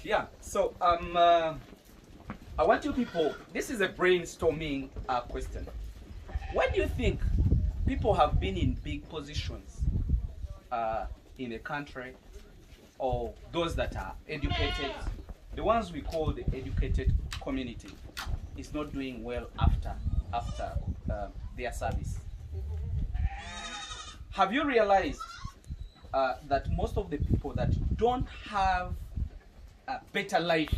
Yeah, so I want you people, this is a brainstorming question. Why do you think people have been in big positions in a country, or those that are educated, the ones we call the educated community, is not doing well after their service? Have you realized that most of the people that don't have a better life,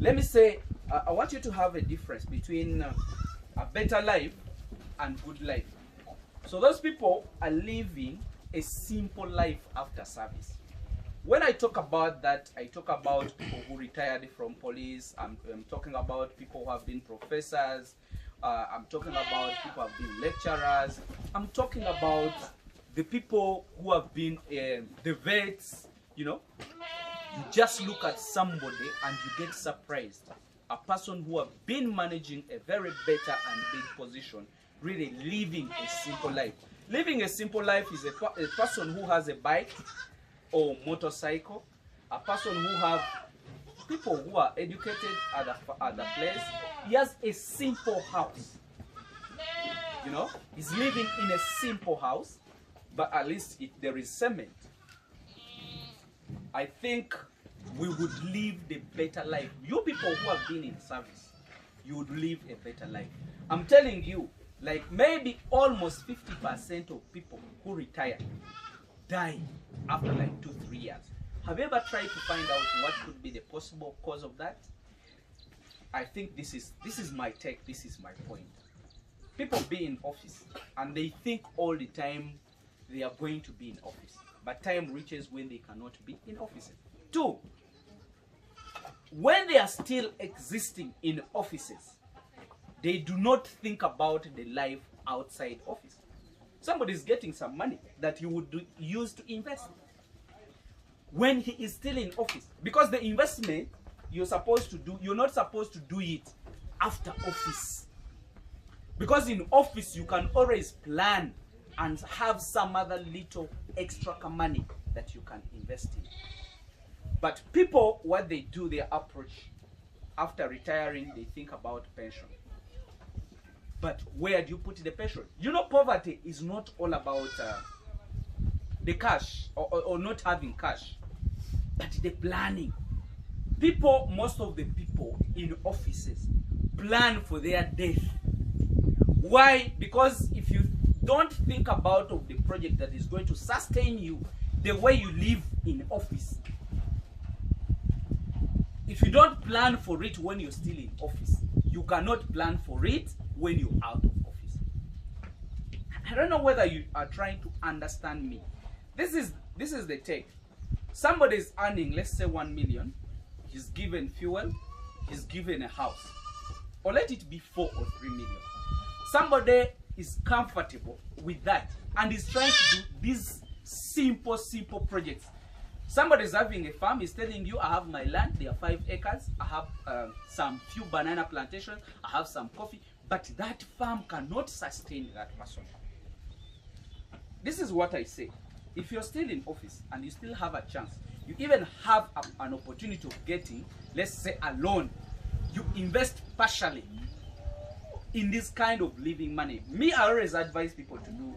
let me say, I want you to have a difference between a better life and good life. So those people are living a simple life after service. When I talk about that, I talk about people who retired from police. I'm talking about people who have been professors. I'm talking about people who have been lecturers. I'm talking about the people who have been the vets. You know, you just look at somebody and you get surprised. A person who have been managing a very better and big position, really living a simple life. Living a simple life is a person who has a bike or motorcycle, a person who have people who are educated at the place. He has a simple house. You know, he's living in a simple house, but at least there is cement. I think we would live the better life. You people who have been in service, you would live a better life. I'm telling you, like maybe almost 50% of people who retire die after like 2-3 years. Have you ever tried to find out what could be the possible cause of that? I think this is my take, this is my point. People be in office and they think all the time they are going to be in office, but time reaches when they cannot be in offices. 2, when they are still existing in offices, they do not think about the life outside office. Somebody is getting some money that he would use to invest when he is still in office, because the investment you're supposed to do, you're not supposed to do it after office, because in office you can always plan and have some other little extra money that you can invest in. But people, what they do, their approach after retiring, they think about pension. But where do you put the pension? You know, poverty is not all about the cash or not having cash, but the planning. People, most of the people in offices plan for their death. Why? Because if you don't think about of the project that is going to sustain you the way you live in office, if you don't plan for it when you're still in office, you cannot plan for it when you're out of office. I don't know whether you are trying to understand me. This is the take. Somebody is earning, let's say 1 million. He's given fuel, he's given a house, or let it be 4 or 3 million. Somebody is comfortable with that and is trying to do these simple projects. Somebody is having a farm, is telling you, I have my land, there are 5 acres, I have some few banana plantations, I have some coffee, but that farm cannot sustain that person. This is what I say. If you're still in office and you still have a chance, you even have an opportunity of getting, let's say, a loan, you invest partially in this kind of living money. Me, I always advise people to do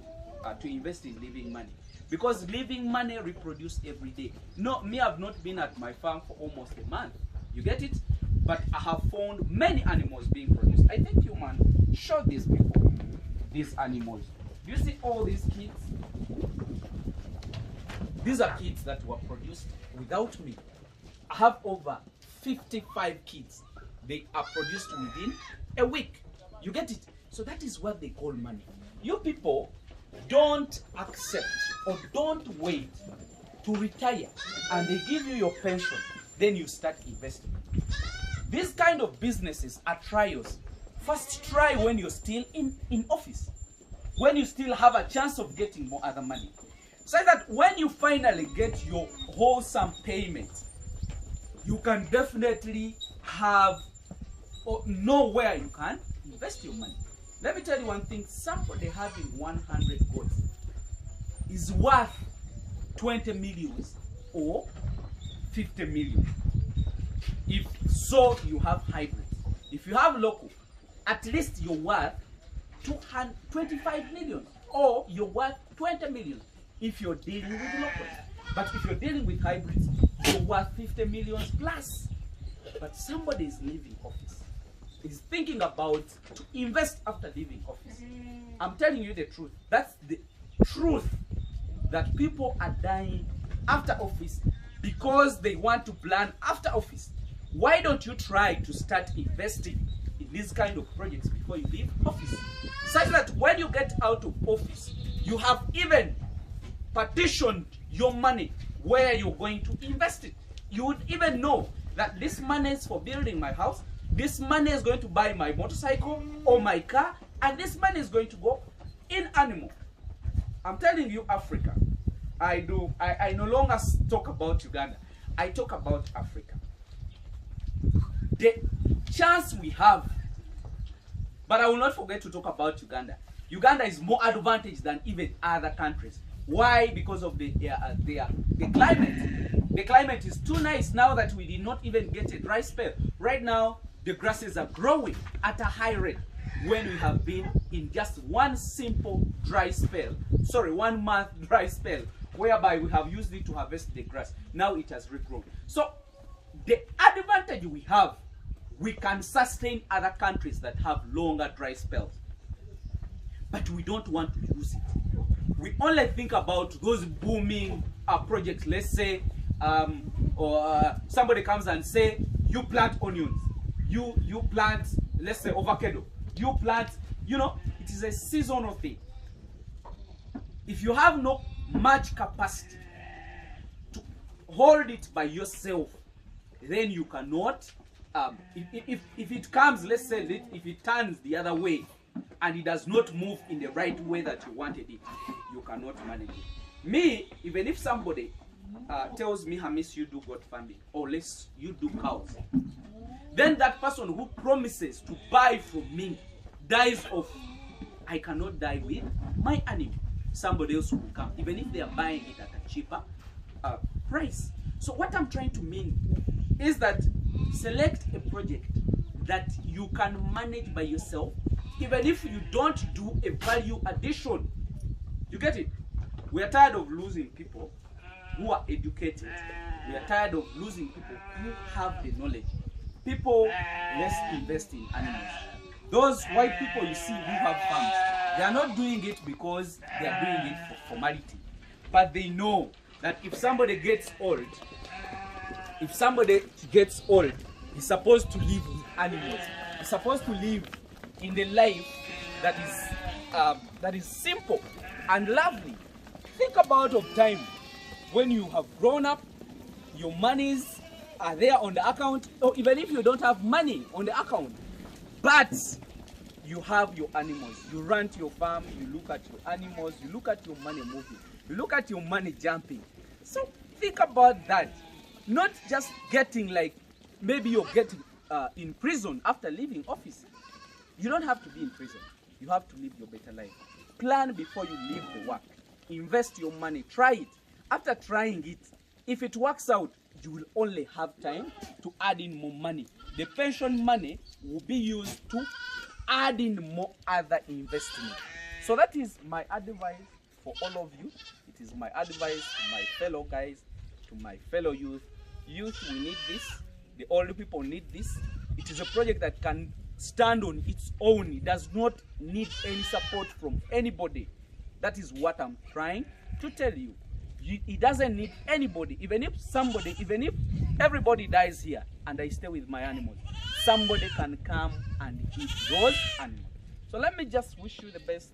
to invest in living money, because living money reproduces every day. No, me, I've not been at my farm for almost a month. You get it? But I have found many animals being produced. I think you man showed these before. These animals. Do you see all these kids? These are kids that were produced without me. I have over 55 kids. They are produced within a week. You get it? So that is what they call money. You people don't accept or don't wait to retire and they give you your pension, then you start investing. These kind of businesses are trials. First try when you're still in office, when you still have a chance of getting more other money, so that when you finally get your wholesome payment, you can definitely have or know where you can invest your money. Let me tell you one thing, somebody having 100 goats is worth 20 million or 50 million. If so, you have hybrids. If you have local, at least you're worth 225 million, or you're worth 20 million if you're dealing with locals. But if you're dealing with hybrids, you're worth 50 million plus. But somebody is leaving office, is thinking about to invest after leaving office. I'm telling you the truth. That's the truth, that people are dying after office because they want to plan after office. Why don't you try to start investing in these kind of projects before you leave office, such that when you get out of office, you have even partitioned your money where you're going to invest it. You would even know that this money is for building my house, this money is going to buy my motorcycle or my car, and this money is going to go in animal. I'm telling you, Africa. I no longer talk about Uganda. I talk about Africa. The chance we have, but I will not forget to talk about Uganda. Uganda is more advantaged than even other countries. Why? Because of the climate. The climate is too nice now that we did not even get a dry spell. Right now, the grasses are growing at a high rate when we have been in just one simple dry spell. Sorry, 1 month dry spell, whereby we have used it to harvest the grass. Now it has regrown. So the advantage we have, we can sustain other countries that have longer dry spells. But we don't want to use it. We only think about those booming projects. Let's say, or somebody comes and say, you plant onions, you plant, let's say, avocado, you plant, you know, it is a seasonal thing. If you have no much capacity to hold it by yourself, then you cannot, if it comes, let's say, if it turns the other way, and it does not move in the right way that you wanted it, you cannot manage it. Me, even if somebody tells me, Hamiisi, you do goat farming, or less you do cows, then that person who promises to buy from me dies off. I cannot die with my animal. Somebody else will come, even if they are buying it at a cheaper price. So what I'm trying to mean is that select a project that you can manage by yourself, even if you don't do a value addition. You get it? We are tired of losing people who are educated. We are tired of losing people who have the knowledge. People, let's invest in animals. Those white people you see who have farms, they are not doing it because they are doing it for formality. But they know that if somebody gets old, he's supposed to live with animals. He's supposed to live in the life that is simple and lovely. Think about of time when you have grown up, your monies are there on the account, or even if you don't have money on the account, but you have your animals. You run to your farm, you look at your animals, you look at your money moving, you look at your money jumping. So think about that. Not just getting, like, maybe you're getting in prison after leaving office. You don't have to be in prison. You have to live your better life. Plan before you leave the work. Invest your money. Try it. After trying it, if it works out, you will only have time to add in more money. The pension money will be used to add in more other investment. So that is my advice for all of you. It is my advice to my fellow guys, to my fellow youth. Youth, we need this. The older people need this. It is a project that can stand on its own. It does not need any support from anybody. That is what I'm trying to tell you. It doesn't need anybody. Even if everybody dies here and I stay with my animals, somebody can come and eat those animals. So let me just wish you the best.